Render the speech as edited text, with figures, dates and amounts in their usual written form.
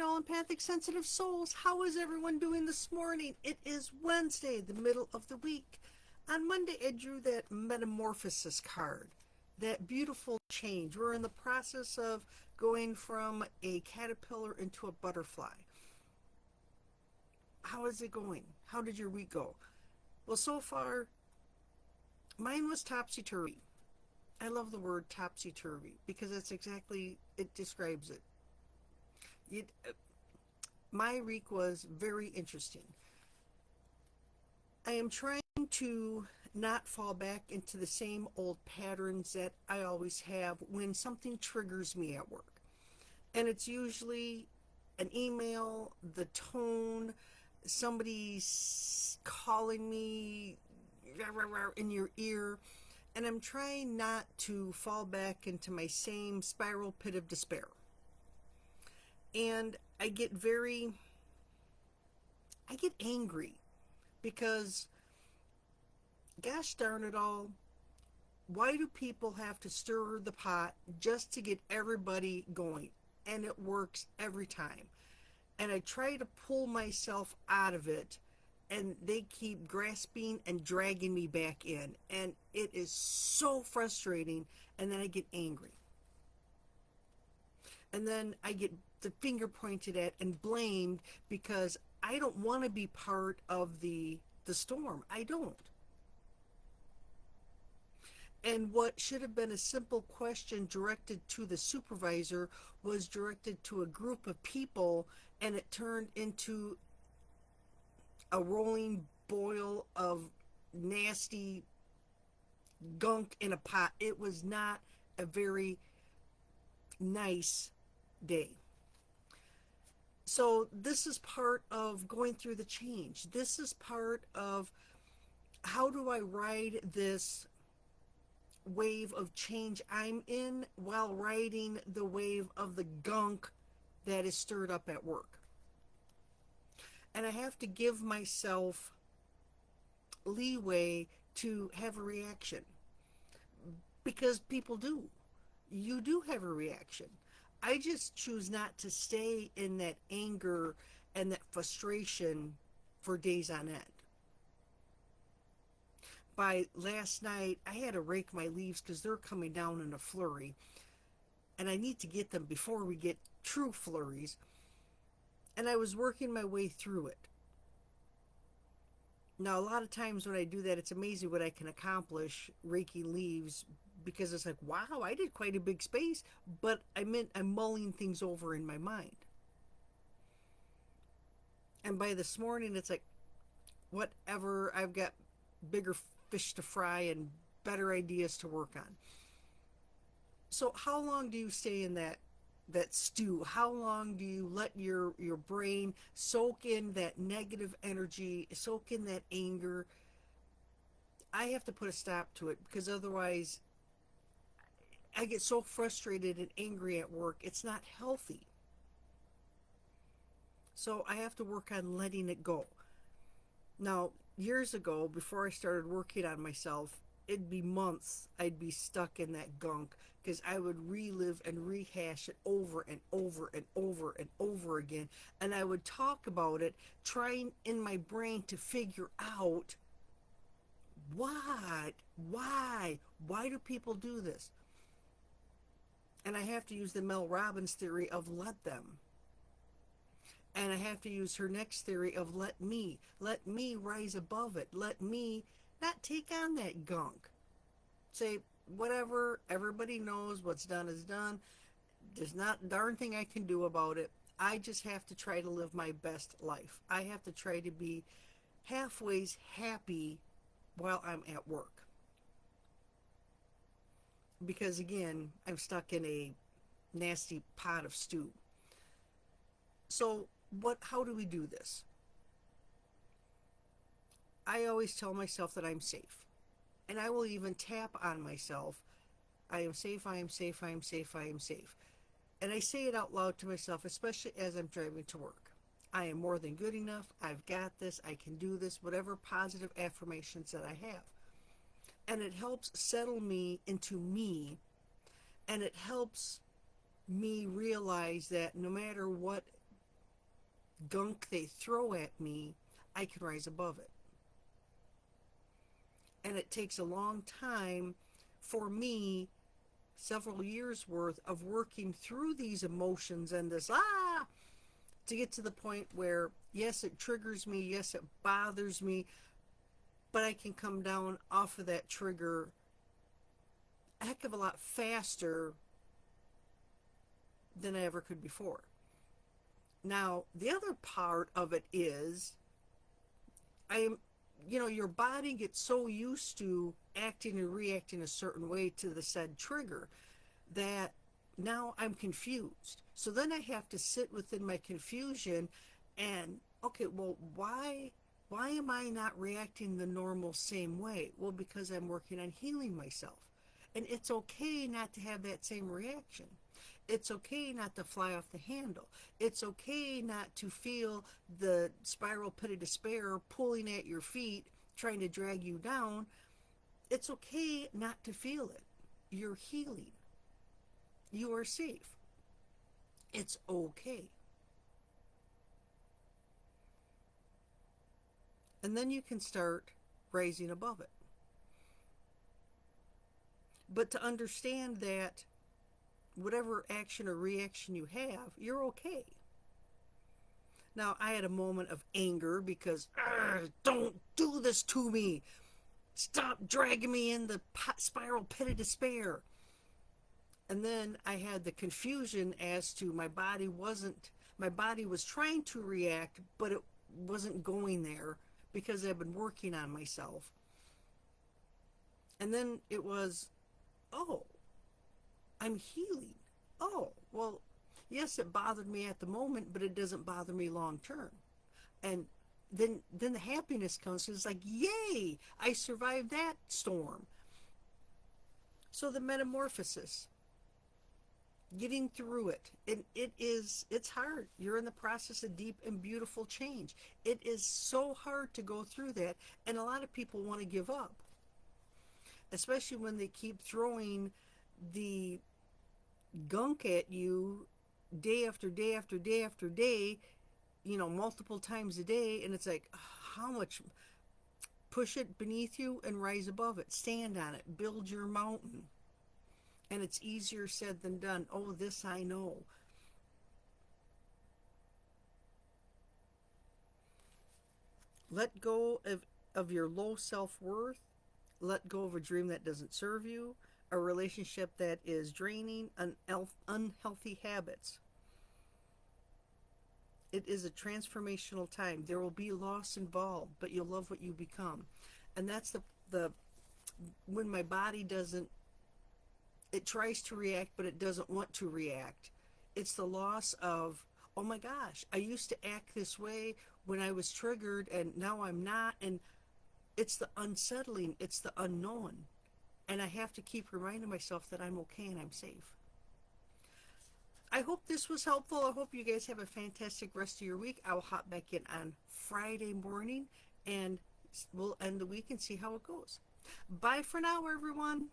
all empathic, sensitive souls. How is everyone doing this morning? It is Wednesday, the middle of the week. On Monday, I drew that Metamorphosis card, that beautiful change. We're in the process of going from a caterpillar into a butterfly. How is it going? How did your week go? Well, so far, mine was topsy-turvy. I love the word topsy-turvy because it describes it. It my week was very interesting. I am trying to not fall back into the same old patterns that I always have when something triggers me at work. And it's usually an email, the tone, somebody's calling me in your ear. And I'm trying not to fall back into my same spiral pit of despair. And I get angry because, gosh darn it all, why do people have to stir the pot just to get everybody going? And it works every time. And I try to pull myself out of it, and they keep grasping and dragging me back in. And it is so frustrating, and then I get angry. And then I get the finger pointed at and blamed because I don't want to be part of the storm. I don't. And what should have been a simple question directed to the supervisor was directed to a group of people, and it turned into a rolling boil of nasty gunk in a pot. It was not a very nice day. So this is part of going through the change. This is part of how do I ride this wave of change I'm in while riding the wave of the gunk that is stirred up at work. And I have to give myself leeway to have a reaction because people do. You do have a reaction. I just choose not to stay in that anger and that frustration for days on end. By last night, I had to rake my leaves because they're coming down in a flurry. And I need to get them before we get true flurries. And I was working my way through it. Now, a lot of times when I do that, it's amazing what I can accomplish raking leaves because it's like, wow, I did quite a big space, but I'm mulling things over in my mind. And by this morning, it's like, whatever, I've got bigger fish to fry and better ideas to work on. So how long do you stay in that stew? How long do you let your brain soak in that negative energy, soak in that anger? I have to put a stop to it because otherwise I get so frustrated and angry at work. It's not healthy. So I have to work on letting it go. Now, years ago, before I started working on myself, it'd be months I'd be stuck in that gunk because I would relive and rehash it over and over and over and over again. And I would talk about it, trying in my brain to figure out why do people do this? And I have to use the Mel Robbins theory of let them. And I have to use her next theory of let me rise above it. Let me not take on that gunk. Say, whatever, everybody knows what's done is done. There's not a darn thing I can do about it. I just have to try to live my best life. I have to try to be halfway happy while I'm at work. Because again, I'm stuck in a nasty pot of stew. So how do we do this? I always tell myself that I'm safe. And I will even tap on myself. I am safe, I am safe, I am safe, I am safe. And I say it out loud to myself, especially as I'm driving to work. I am more than good enough. I've got this. I can do this. Whatever positive affirmations that I have. And it helps settle me into me. And it helps me realize that no matter what gunk they throw at me, I can rise above it. And it takes a long time for me, several years worth of working through these emotions and this to get to the point where, yes, it triggers me, yes, it bothers me, but I can come down off of that trigger a heck of a lot faster than I ever could before. Now, the other part of it is, your body gets so used to acting and reacting a certain way to the said trigger that now I'm confused. So then I have to sit within my confusion and, okay, well, why am I not reacting the normal same way? Well, because I'm working on healing myself. And it's okay not to have that same reaction. It's okay not to fly off the handle. It's okay not to feel the spiral pit of despair pulling at your feet, trying to drag you down. It's okay not to feel it. You're healing. You are safe. It's okay. And then you can start rising above it. But to understand that whatever action or reaction you have, you're okay. Now, I had a moment of anger because, don't do this to me. Stop dragging me in the spiral pit of despair. And then I had the confusion as to my body was trying to react, but it wasn't going there because I've been working on myself. And then it was, oh, I'm healing. Oh, well, yes, it bothered me at the moment, but it doesn't bother me long term. And then the happiness comes. It's like, yay, I survived that storm. So the metamorphosis, getting through it, and it's hard. You're in the process of deep and beautiful change. It is so hard to go through that, and a lot of people want to give up, especially when they keep throwing the gunk at you day after day after day after day, multiple times a day, and it's like, how much? Push it beneath you and rise above it. Stand on it. Build your mountain. And it's easier said than done. Oh, this I know. Let go of your low self-worth. Let go of a dream that doesn't serve you, a relationship that is draining, unhealthy habits. It is a transformational time. There will be loss involved, but you'll love what you become. And that's the when my body doesn't, it tries to react, but it doesn't want to react. It's the loss of, oh my gosh, I used to act this way when I was triggered, and now I'm not. And it's the unsettling, it's the unknown. And I have to keep reminding myself that I'm okay and I'm safe. I hope this was helpful. I hope you guys have a fantastic rest of your week. I will hop back in on Friday morning, and we'll end the week and see how it goes. Bye for now, everyone.